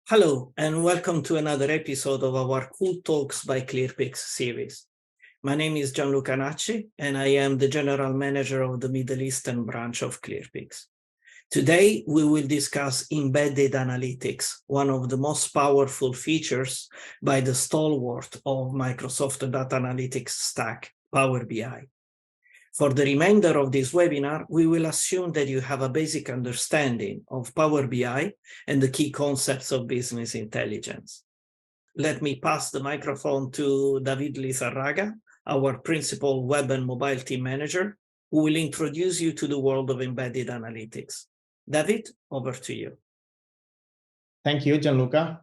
Hello, and welcome to another episode of our Cool Talks by ClearPeaks series. My name is Gianluca Nacci, and I am the General Manager of the Middle Eastern branch of ClearPeaks. Today, we will discuss embedded analytics, one of the most powerful features by the stalwart of Microsoft data analytics stack, Power BI. For the remainder of this webinar, we will assume that you have a basic understanding of Power BI and the key concepts of business intelligence. Let me pass the microphone to David Lizarraga, our Principal Web and Mobile Team Manager, who will introduce you to the world of embedded analytics. David, over to you. Thank you, Gianluca.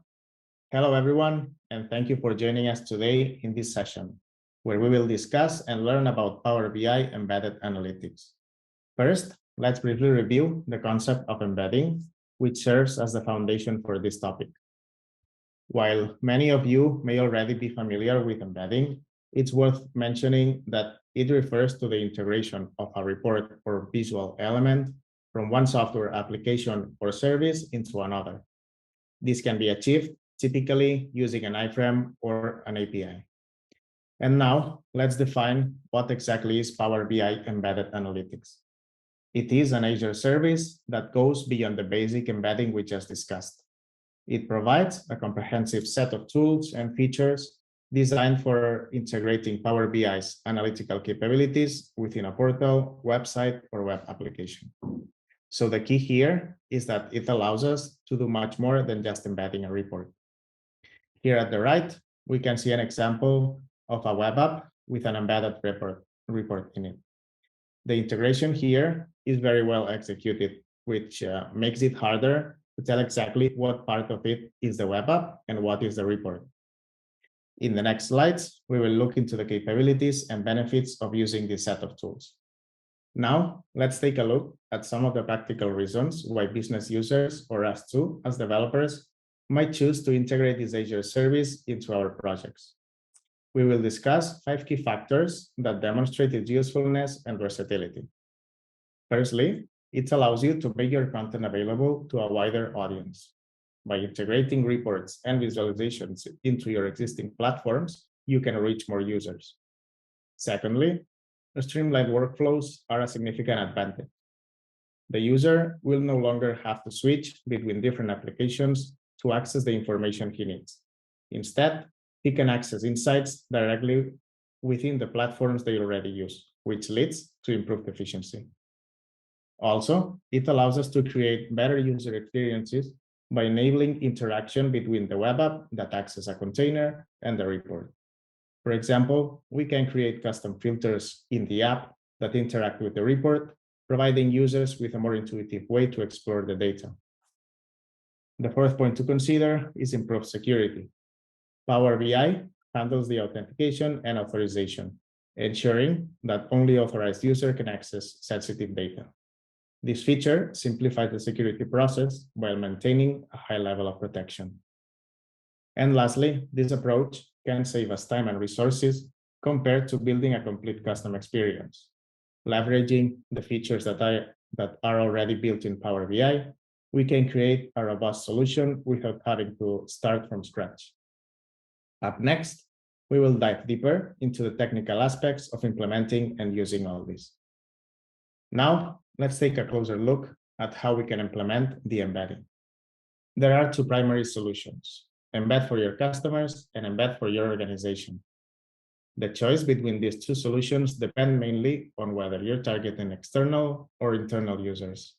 Hello, everyone, and thank you for joining us today in this session, where we will discuss and learn about Power BI embedded analytics. First, let's briefly review the concept of embedding, which serves as the foundation for this topic. While many of you may already be familiar with embedding, it's worth mentioning that it refers to the integration of a report or visual element from one software application or service into another. This can be achieved typically using an iframe or an API. And now let's define what exactly is Power BI embedded analytics. It is an Azure service that goes beyond the basic embedding we just discussed. It provides a comprehensive set of tools and features designed for integrating Power BI's analytical capabilities within a portal, website, or web application. So the key here is that it allows us to do much more than just embedding a report. Here at the right, we can see an example of a web app with an embedded report in it. The integration here is very well executed, which makes it harder to tell exactly what part of it is the web app and what is the report. In the next slides, we will look into the capabilities and benefits of using this set of tools. Now, let's take a look at some of the practical reasons why business users, or us too, as developers, might choose to integrate this Azure service into our projects. We will discuss 5 key factors that demonstrate its usefulness and versatility. Firstly, it allows you to make your content available to a wider audience. By integrating reports and visualizations into your existing platforms, you can reach more users. Secondly, streamlined workflows are a significant advantage. The user will no longer have to switch between different applications to access the information he needs. Instead, he can access insights directly within the platforms they already use, which leads to improved efficiency. Also, it allows us to create better user experiences by enabling interaction between the web app that acts as a container and the report. For example, we can create custom filters in the app that interact with the report, providing users with a more intuitive way to explore the data. The fourth point to consider is improved security. Power BI handles the authentication and authorization, ensuring that only authorized users can access sensitive data. This feature simplifies the security process while maintaining a high level of protection. And lastly, this approach can save us time and resources compared to building a complete custom experience. Leveraging the features that are already built in Power BI, we can create a robust solution without having to start from scratch. Up next, we will dive deeper into the technical aspects of implementing and using all this. Now, let's take a closer look at how we can implement the embedding. There are 2 primary solutions: Embed for your customers and Embed for your organization. The choice between these 2 solutions depends mainly on whether you're targeting external or internal users.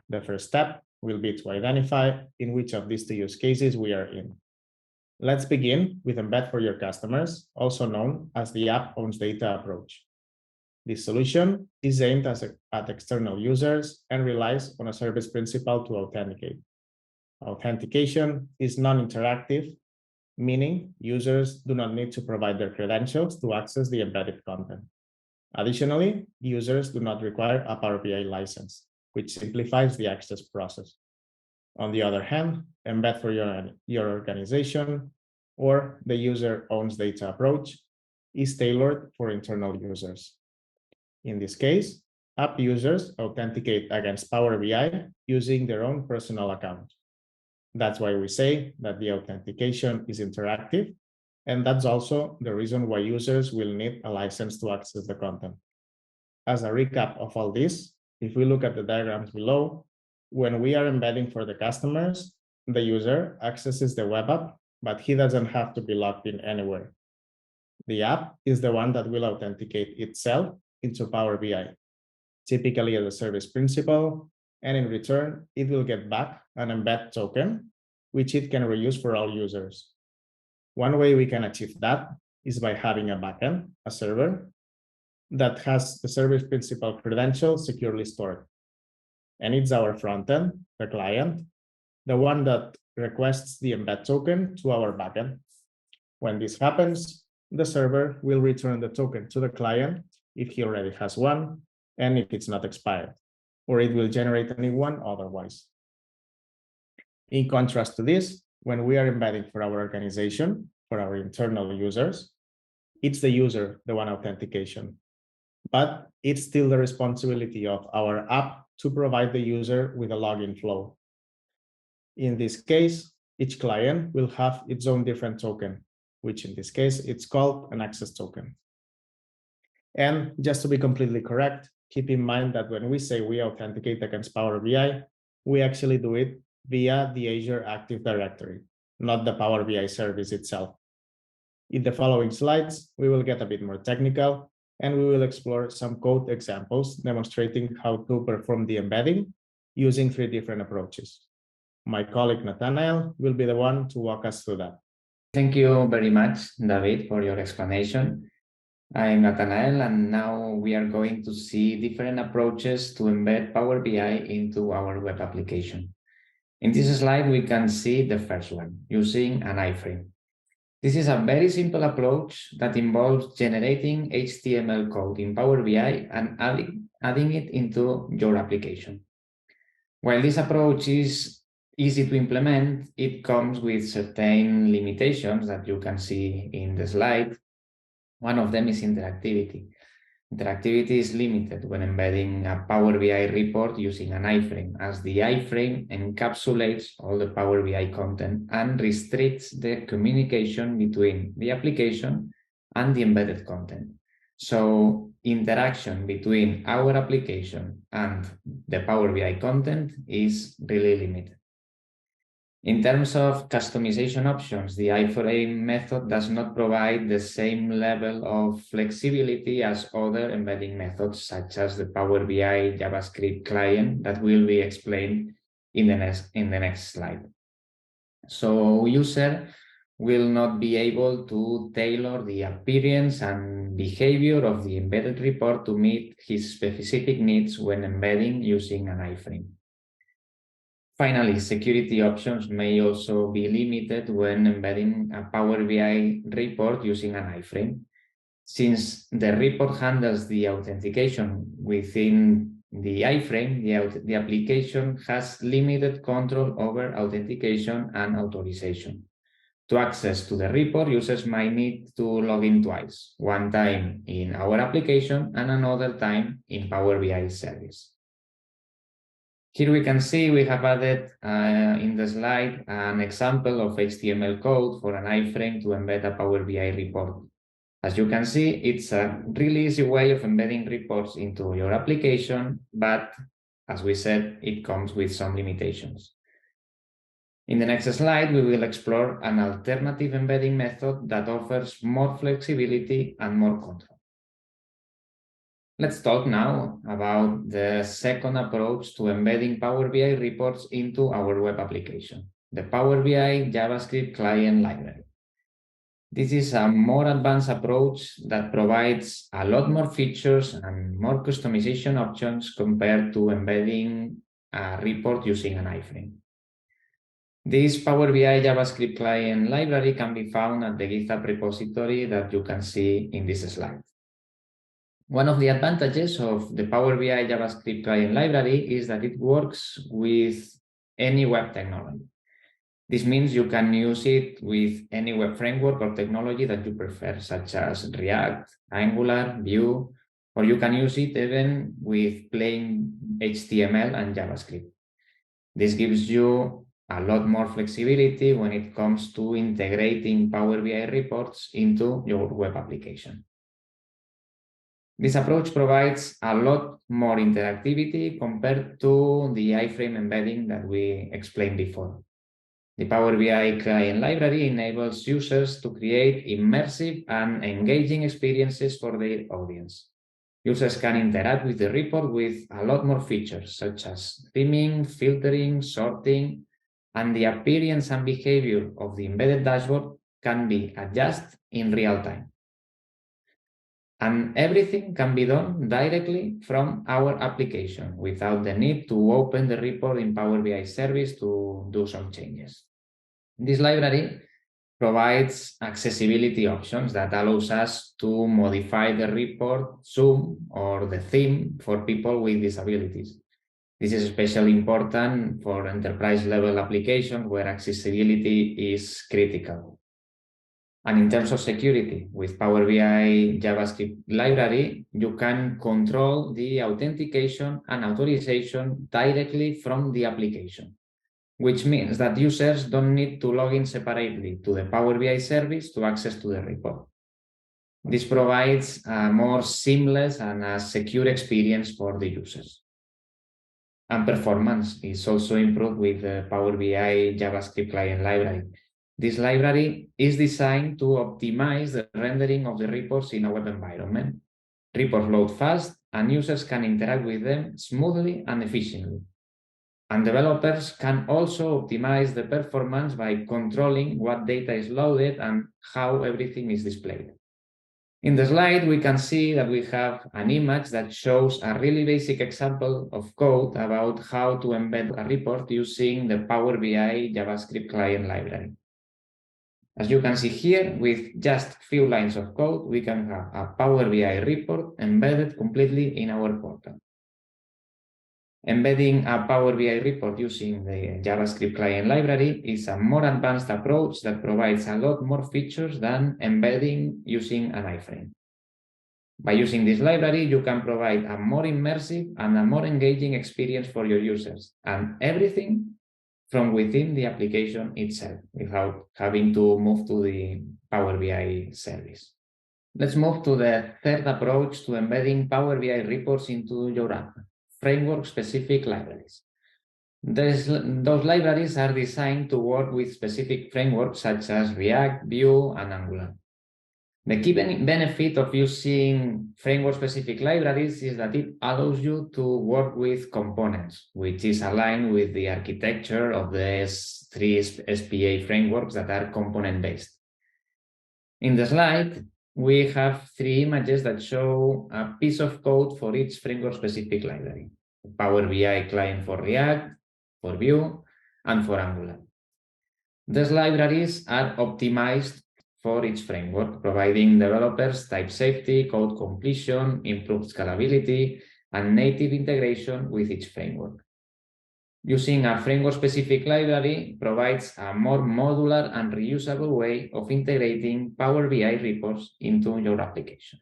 The first step will be to identify in which of these 2 use cases we are in. Let's begin with Embed for your customers, also known as the app owns data approach. This solution is aimed at external users and relies on a service principal to authenticate. Authentication is non-interactive, meaning users do not need to provide their credentials to access the embedded content. Additionally, users do not require a Power BI license, which simplifies the access process. On the other hand, Embed for your organization, or the user owns data approach, is tailored for internal users. In this case, app users authenticate against Power BI using their own personal account. That's why we say that the authentication is interactive, and that's also the reason why users will need a license to access the content. As a recap of all this, if we look at the diagrams below, when we are embedding for the customers, the user accesses the web app, but he doesn't have to be logged in anywhere. The app is the one that will authenticate itself into Power BI, typically as a service principal, and in return, it will get back an embed token, which it can reuse for all users. One way we can achieve that is by having a backend, a server, that has the service principal credential securely stored. And it's our frontend, the client, the one that requests the embed token to our backend. When this happens, the server will return the token to the client if he already has one, and if it's not expired, or it will generate a new one otherwise. In contrast to this, when we are embedding for our organization, for our internal users, it's the user, the one authentication. But it's still the responsibility of our app to provide the user with a login flow. In this case, each client will have its own different token, which in this case, it's called an access token. And just to be completely correct, keep in mind that when we say we authenticate against Power BI, we actually do it via the Azure Active Directory, not the Power BI service itself. In the following slides, we will get a bit more technical, and we will explore some code examples demonstrating how to perform the embedding using 3 different approaches. My colleague Nathanael will be the one to walk us through that. Thank you very much, David, for your explanation. I'm Nathanael, and now we are going to see different approaches to embed Power BI into our web application. In this slide, we can see the first one, using an iframe. This is a very simple approach that involves generating HTML code in Power BI and adding it into your application. While this approach is easy to implement, it comes with certain limitations that you can see in the slide. One of them is interactivity. Interactivity is limited when embedding a Power BI report using an iframe, as the iframe encapsulates all the Power BI content and restricts the communication between the application and the embedded content. So interaction between our application and the Power BI content is really limited. In terms of customization options, the iframe method does not provide the same level of flexibility as other embedding methods, such as the Power BI JavaScript client that will be explained in the next slide. So user will not be able to tailor the appearance and behavior of the embedded report to meet his specific needs when embedding using an iframe. Finally, security options may also be limited when embedding a Power BI report using an iframe. Since the report handles the authentication within the iframe, the application has limited control over authentication and authorization. To access to the report, users might need to log in twice, one time in our application and another time in Power BI service. Here we can see we have added in the slide an example of HTML code for an iframe to embed a Power BI report. As you can see, it's a really easy way of embedding reports into your application, but as we said, it comes with some limitations. In the next slide, we will explore an alternative embedding method that offers more flexibility and more control. Let's talk now about the second approach to embedding Power BI reports into our web application, the Power BI JavaScript client library. This is a more advanced approach that provides a lot more features and more customization options compared to embedding a report using an iframe. This Power BI JavaScript client library can be found at the GitHub repository that you can see in this slide. One of the advantages of the Power BI JavaScript client library is that it works with any web technology. This means you can use it with any web framework or technology that you prefer, such as React, Angular, Vue, or you can use it even with plain HTML and JavaScript. This gives you a lot more flexibility when it comes to integrating Power BI reports into your web application. This approach provides a lot more interactivity compared to the iframe embedding that we explained before. The Power BI client library enables users to create immersive and engaging experiences for their audience. Users can interact with the report with a lot more features, such as theming, filtering, sorting, and the appearance and behavior of the embedded dashboard can be adjusted in real time. And everything can be done directly from our application without the need to open the report in Power BI service to do some changes. This library provides accessibility options that allows us to modify the report zoom or the theme for people with disabilities. This is especially important for enterprise level applications where accessibility is critical. And in terms of security, with Power BI JavaScript library, you can control the authentication and authorization directly from the application, which means that users don't need to log in separately to the Power BI service to access to the report. This provides a more seamless and a secure experience for the users. And performance is also improved with the Power BI JavaScript client library. This library is designed to optimize the rendering of the reports in a web environment. Reports load fast and users can interact with them smoothly and efficiently. And developers can also optimize the performance by controlling what data is loaded and how everything is displayed. In the slide, we can see that we have an image that shows a really basic example of code about how to embed a report using the Power BI JavaScript client library. As you can see here, with just a few lines of code, we can have a Power BI report embedded completely in our portal. Embedding a Power BI report using the JavaScript client library is a more advanced approach that provides a lot more features than embedding using an iframe. By using this library, you can provide a more immersive and a more engaging experience for your users, and everything from within the application itself without having to move to the Power BI service. Let's move to the third approach to embedding Power BI reports into your app. Framework-specific libraries. Those libraries are designed to work with specific frameworks such as React, Vue, and Angular. The key benefit of using framework-specific libraries is that it allows you to work with components, which is aligned with the architecture of the three SPA frameworks that are component-based. In the slide, we have three images that show a piece of code for each framework-specific library. Power BI client for React, for Vue, and for Angular. These libraries are optimized for each framework, providing developers type safety, code completion, improved scalability, and native integration with each framework. Using a framework-specific library provides a more modular and reusable way of integrating Power BI reports into your application.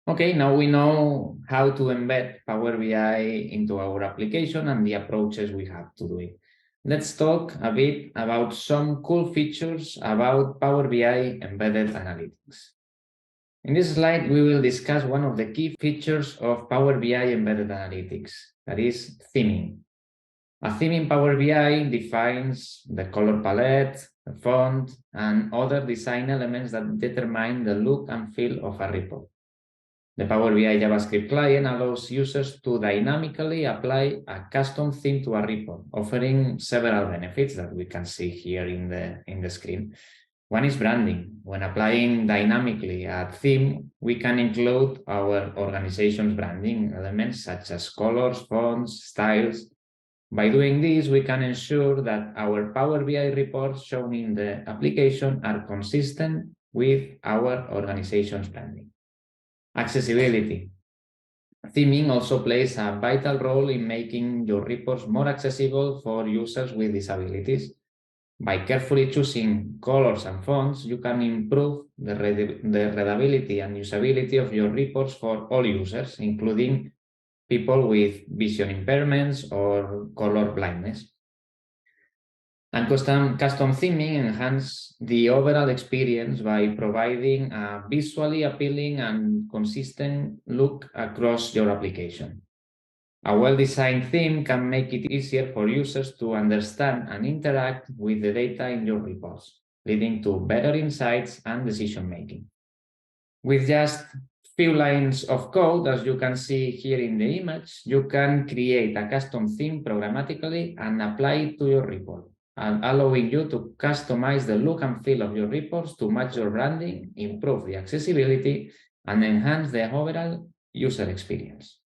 Okay, now we know how to embed Power BI into our application and the approaches we have to do it. Let's talk a bit about some cool features about Power BI embedded analytics. In this slide, we will discuss one of the key features of Power BI embedded analytics, that is theming. A theme in Power BI defines the color palette, the font, and other design elements that determine the look and feel of a report. The Power BI JavaScript client allows users to dynamically apply a custom theme to a report, offering several benefits that we can see here in the screen. One is branding. When applying dynamically a theme, we can include our organization's branding elements such as colors, fonts, styles. By doing this, we can ensure that our Power BI reports shown in the application are consistent with our organization's branding. Accessibility. Theming also plays a vital role in making your reports more accessible for users with disabilities. By carefully choosing colors and fonts, you can improve the readability and usability of your reports for all users, including people with vision impairments or color blindness. And custom theming enhances the overall experience by providing a visually appealing and consistent look across your application. A well-designed theme can make it easier for users to understand and interact with the data in your reports, leading to better insights and decision-making. With just few lines of code, as you can see here in the image, you can create a custom theme programmatically and apply it to your report, and allowing you to customize the look and feel of your reports to match your branding, improve the accessibility, and enhance the overall user experience.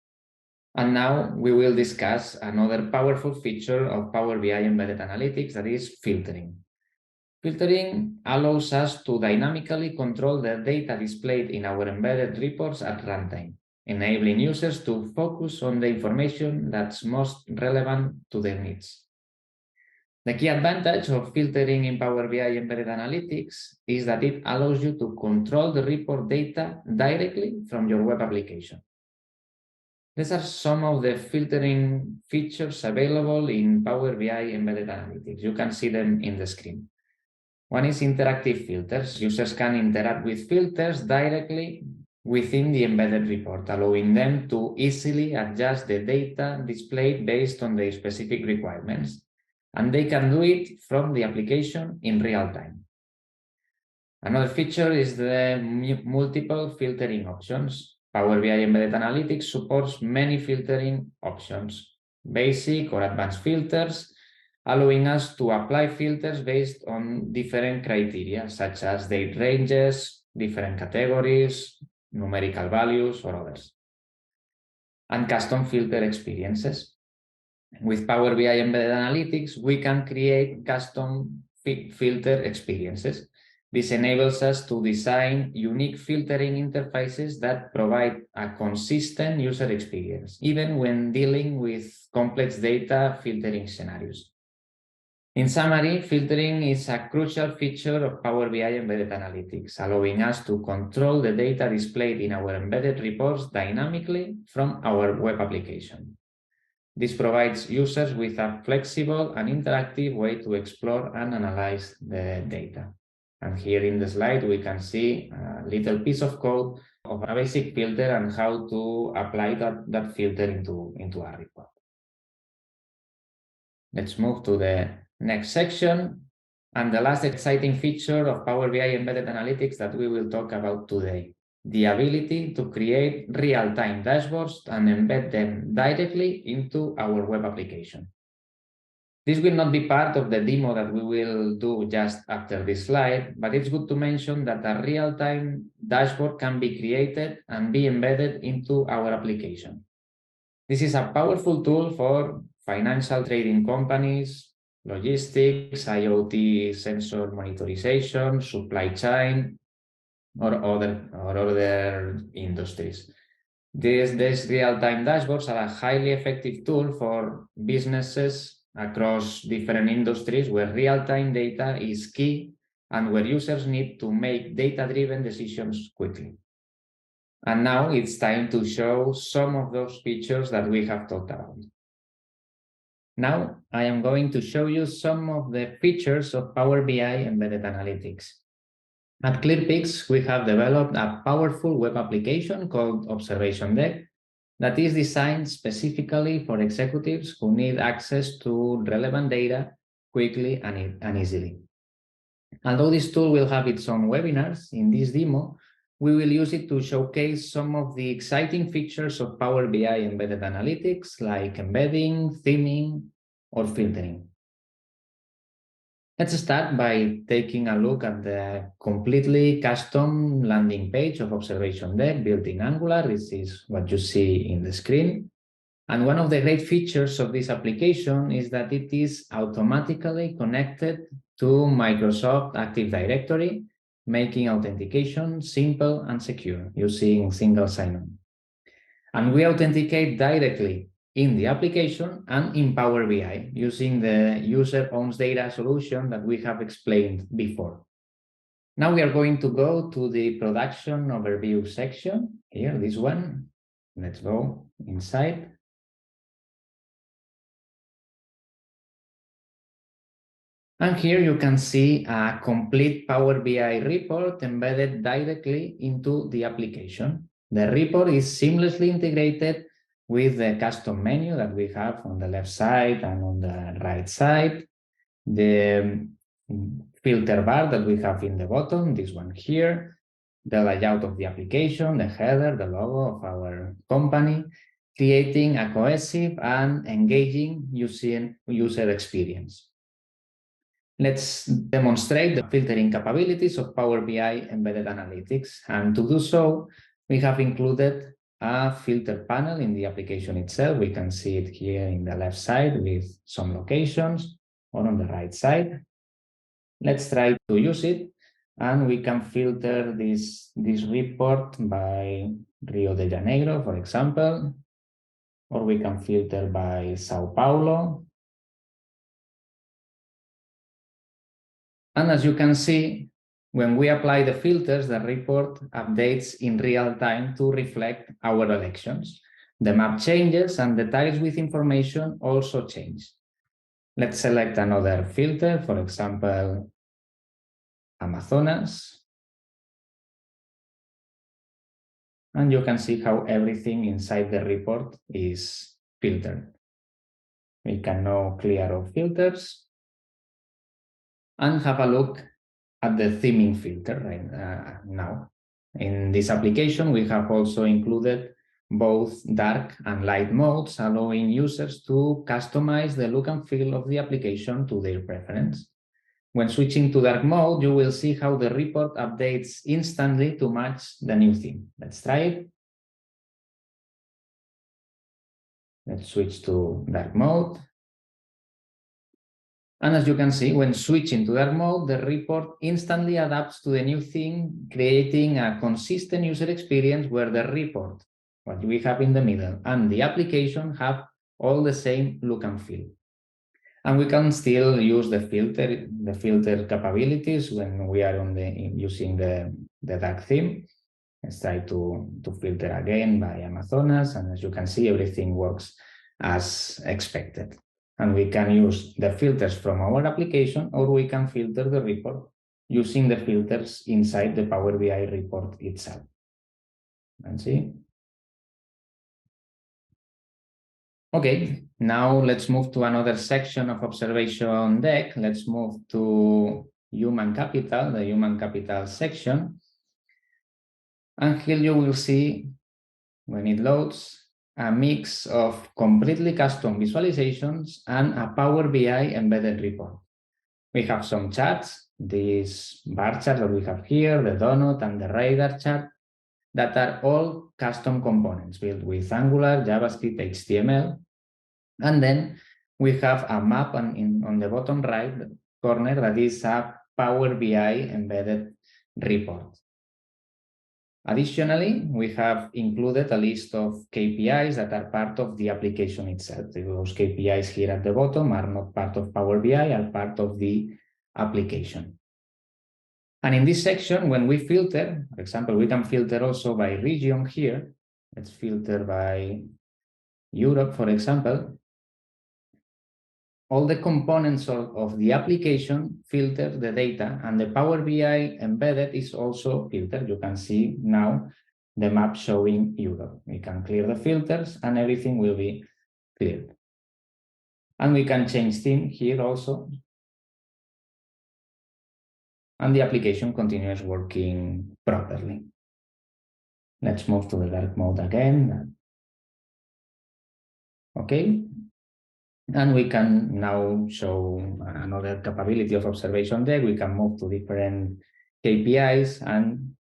And now we will discuss another powerful feature of Power BI Embedded Analytics, that is filtering. Filtering allows us to dynamically control the data displayed in our embedded reports at runtime, enabling users to focus on the information that's most relevant to their needs. The key advantage of filtering in Power BI Embedded Analytics is that it allows you to control the report data directly from your web application. These are some of the filtering features available in Power BI Embedded Analytics. You can see them in the screen. One is interactive filters. Users can interact with filters directly within the embedded report, allowing them to easily adjust the data displayed based on their specific requirements. And they can do it from the application in real time. Another feature is the multiple filtering options. Power BI Embedded Analytics supports many filtering options, basic or advanced filters, allowing us to apply filters based on different criteria, such as date ranges, different categories, numerical values, or others. And custom filter experiences. With Power BI Embedded Analytics, we can create custom filter experiences. This enables us to design unique filtering interfaces that provide a consistent user experience, even when dealing with complex data filtering scenarios. In summary, filtering is a crucial feature of Power BI Embedded Analytics, allowing us to control the data displayed in our embedded reports dynamically from our web application. This provides users with a flexible and interactive way to explore and analyze the data. And here in the slide, we can see a little piece of code of a basic filter and how to apply that filter into a report. Let's move to the next section. And the last exciting feature of Power BI Embedded Analytics that we will talk about today, the ability to create real-time dashboards and embed them directly into our web application. This will not be part of the demo that we will do just after this slide, but it's good to mention that a real-time dashboard can be created and be embedded into our application. This is a powerful tool for financial trading companies, logistics, IoT sensor monitorization, supply chain, or other industries. These real-time dashboards are a highly effective tool for businesses across different industries where real-time data is key and where users need to make data-driven decisions quickly. And now it's time to show some of those features that we have talked about. Now I am going to show you some of the features of Power BI Embedded Analytics. At ClearPeaks, we have developed a powerful web application called Observation Deck that is designed specifically for executives who need access to relevant data quickly and easily. Although this tool will have its own webinars, in this demo, we will use it to showcase some of the exciting features of Power BI Embedded Analytics, like embedding, theming, or filtering. Let's start by taking a look at the completely custom landing page of Observation Deck built in Angular. This is what you see in the screen. And one of the great features of this application is that it is automatically connected to Microsoft Active Directory, making authentication simple and secure using single sign-on. And we authenticate directly in the application and in Power BI using the user owns data solution that we have explained before. Now we are going to go to the production overview section. Here, this one. Let's go inside. And here you can see a complete Power BI report embedded directly into the application. The report is seamlessly integrated with the custom menu that we have on the left side and on the right side. The filter bar that we have in the bottom, this one here, the layout of the application, the header, the logo of our company, creating a cohesive and engaging user experience. Let's demonstrate the filtering capabilities of Power BI Embedded Analytics. And to do so, we have included a filter panel in the application itself. We can see it here in the left side with some locations, or on the right side. Let's try to use it, and we can filter this report by Rio de Janeiro, for example, or we can filter by Sao Paulo. And as you can see, when we apply the filters, the report updates in real time to reflect our elections. The map changes and the tiles with information also change. Let's select another filter, for example, Amazonas. And you can see how everything inside the report is filtered. We can now clear our filters and have a look at the theming filter right now. In this application, we have also included both dark and light modes, allowing users to customize the look and feel of the application to their preference. When switching to dark mode, you will see how the report updates instantly to match the new theme. Let's try it. Let's switch to dark mode. And as you can see, when switching to dark mode, the report instantly adapts to the new theme, creating a consistent user experience where the report, what we have in the middle, and the application have all the same look and feel. And we can still use the filter capabilities when we are using the dark theme. Let's try to filter again by Amazonas, and as you can see, everything works as expected. And we can use the filters from our application, or we can filter the report using the filters inside the Power BI report itself. And see. Okay, now let's move to another section of observation deck. Let's move to human capital, the human capital section. And here you will see, when it loads, a mix of completely custom visualizations and a Power BI embedded report. We have some charts, this bar chart that we have here, the donut and the radar chart, that are all custom components built with Angular, JavaScript, HTML. And then we have a map on the bottom right corner that is a Power BI embedded report. Additionally, we have included a list of KPIs that are part of the application itself. Those KPIs here at the bottom are not part of Power BI, are part of the application. And in this section, when we filter, for example, we can filter also by region here. Let's filter by Europe, for example. All the components of the application filter the data, and the Power BI embedded is also filtered. You can see now the map showing Europe. We can clear the filters and everything will be cleared. And we can change theme here also. And the application continues working properly. Let's move to the dark mode again. Okay. And we can now show another capability of observation deck. We can move to different KPIs and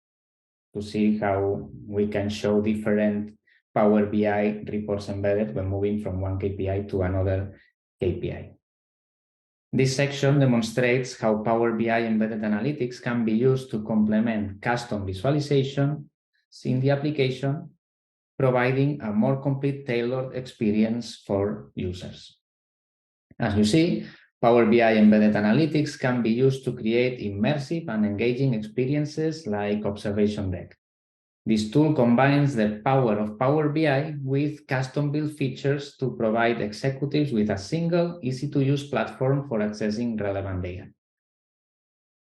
to see how we can show different Power BI reports embedded when moving from one KPI to another KPI. This section demonstrates how Power BI embedded analytics can be used to complement custom visualization in the application, providing a more complete tailored experience for users. As you see, Power BI embedded analytics can be used to create immersive and engaging experiences like Observation Deck. This tool combines the power of Power BI with custom-built features to provide executives with a single, easy-to-use platform for accessing relevant data.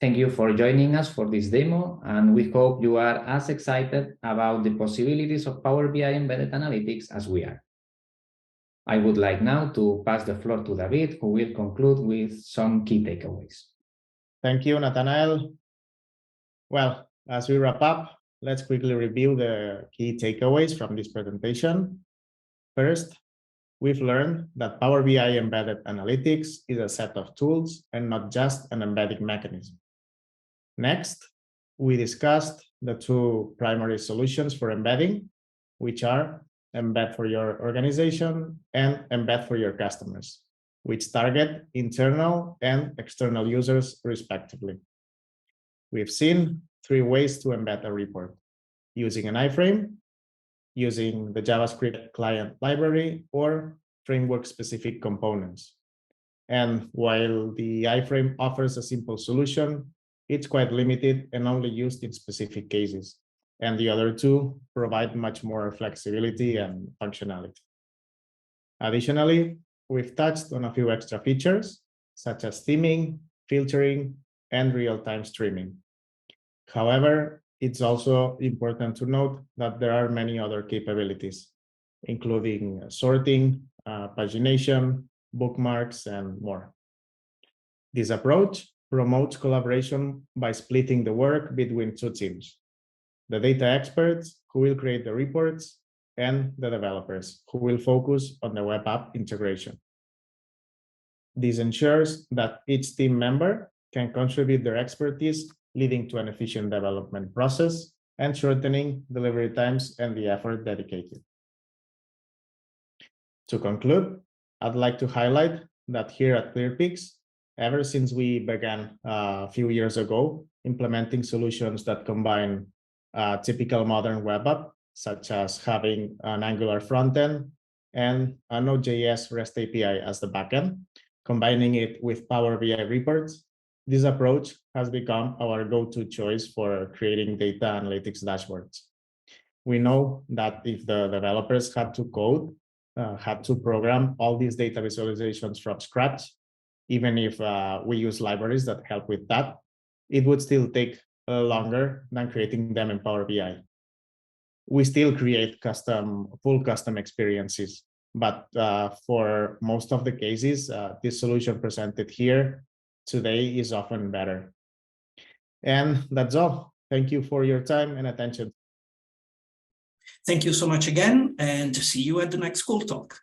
Thank you for joining us for this demo, and we hope you are as excited about the possibilities of Power BI embedded analytics as we are. I would like now to pass the floor to David, who will conclude with some key takeaways. Thank you, Nathanael. Well, as we wrap up, let's quickly review the key takeaways from this presentation. First, we've learned that Power BI embedded analytics is a set of tools and not just an embedding mechanism. Next, we discussed the two primary solutions for embedding, which are Embed for your organization and Embed for your customers, which target internal and external users respectively. We've seen three ways to embed a report: using an iframe, using the JavaScript client library, or framework-specific components. And while the iframe offers a simple solution, it's quite limited and only used in specific cases. And the other two provide much more flexibility and functionality. Additionally, we've touched on a few extra features, such as theming, filtering, and real-time streaming. However, it's also important to note that there are many other capabilities, including sorting, pagination, bookmarks, and more. This approach promotes collaboration by splitting the work between two teams: the data experts, who will create the reports, and the developers, who will focus on the web app integration. This ensures that each team member can contribute their expertise, leading to an efficient development process and shortening delivery times and the effort dedicated. To conclude, I'd like to highlight that here at ClearPeaks, ever since we began a few years ago implementing solutions that combine a typical modern web app, such as having an Angular frontend and a Node.js REST API as the backend, combining it with Power BI reports, this approach has become our go-to choice for creating data analytics dashboards. We know that if the developers had to code, had to program all these data visualizations from scratch, even if we use libraries that help with that, it would still take longer than creating them in Power BI. We still create full custom experiences, but for most of the cases, this solution presented here today is often better. And that's all. Thank you for your time and attention. Thank you so much again, and see you at the next Cool Talk.